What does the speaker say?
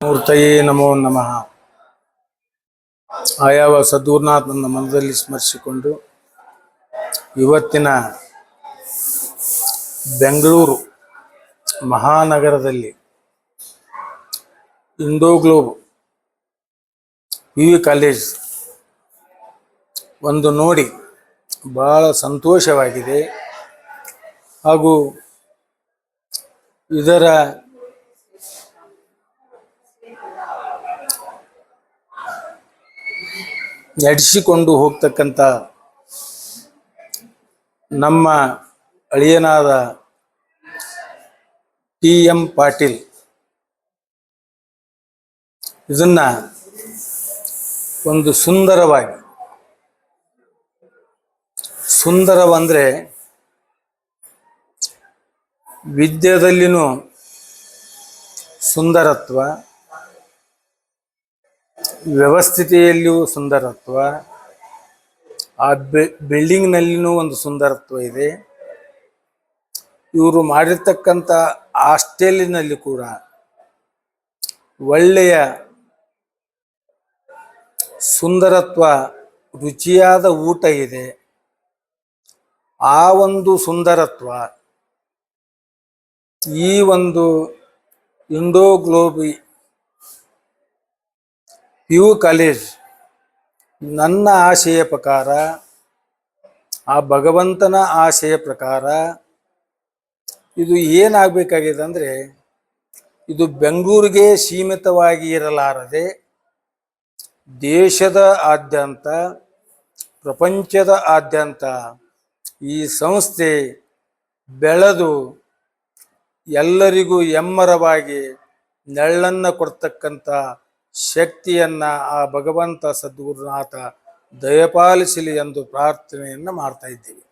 ಮೂರ್ತಯೇ ನಮೋ ನಮಃ. ಆಯಾವ ಸದ್ಗುರುನಾಥ್ ನನ್ನ ಮನದಲ್ಲಿ ಸ್ಮರಿಸಿಕೊಂಡು ಇವತ್ತಿನ ಬೆಂಗಳೂರು ಮಹಾನಗರದಲ್ಲಿ ಇಂಡೋ ಗ್ಲೋಬ್ PU ಕಾಲೇಜ್ ಒಂದು ನೋಡಿ ಬಹಳ ಸಂತೋಷವಾಗಿದೆ. ಹಾಗೂ ಇದರ ನಡೆಸಿಕೊಂಡು ಹೋಗ್ತಕ್ಕಂಥ ನಮ್ಮ ಅಳಿಯನಾದ TM ಪಾಟೀಲ್ ಇದನ್ನ ಒಂದು ಸುಂದರವಂದ್ರೆ ವಿದ್ಯೆದಲ್ಲಿನೂ ಸುಂದರತ್ವ, ವ್ಯವಸ್ಥಿತೆಯಲ್ಲಿಯೂ ಸುಂದರತ್ವ, ಆ ಬಿಲ್ಡಿಂಗ್ನಲ್ಲಿನೂ ಒಂದು ಸುಂದರತ್ವ ಇದೆ. ಇವರು ಮಾಡಿರ್ತಕ್ಕಂಥ ಹಾಸ್ಟೆಲಿನಲ್ಲಿ ಕೂಡ ಒಳ್ಳೆಯ ಸುಂದರತ್ವ, ರುಚಿಯಾದ ಊಟ ಇದೆ. ಆ ಒಂದು ಸುಂದರತ್ವ ಈ ಒಂದು ಇಂಡೋ ಗ್ಲೋಬ್ PU ಕಾಲೇಜ್ ನನ್ನ ಆಶಯ ಪ್ರಕಾರ, ಆ ಭಗವಂತನ ಆಶಯ ಪ್ರಕಾರ ಇದು ಏನಾಗಬೇಕಾಗಿದೆ ಅಂದರೆ, ಇದು ಬೆಂಗಳೂರಿಗೆ ಸೀಮಿತವಾಗಿ ಇರಲಾರದೆ ದೇಶದ ಆದ್ಯಂತ, ಪ್ರಪಂಚದ ಆದ್ಯಂತ ಈ ಸಂಸ್ಥೆ ಬೆಳೆದು ಎಲ್ಲರಿಗೂ ಎಮ್ಮರವಾಗಿ ನೆಳ್ಳನ್ನು ಕೊಡ್ತಕ್ಕಂಥ ಶಕ್ತಿಯನ್ನು ಆ ಭಗವಂತ ಸದ್ಗುರುನಾಥ ದಯಪಾಲಿಸಲಿ ಎಂದು ಪ್ರಾರ್ಥನೆಯನ್ನು ಮಾಡ್ತಾ ಇದ್ದೀವಿ.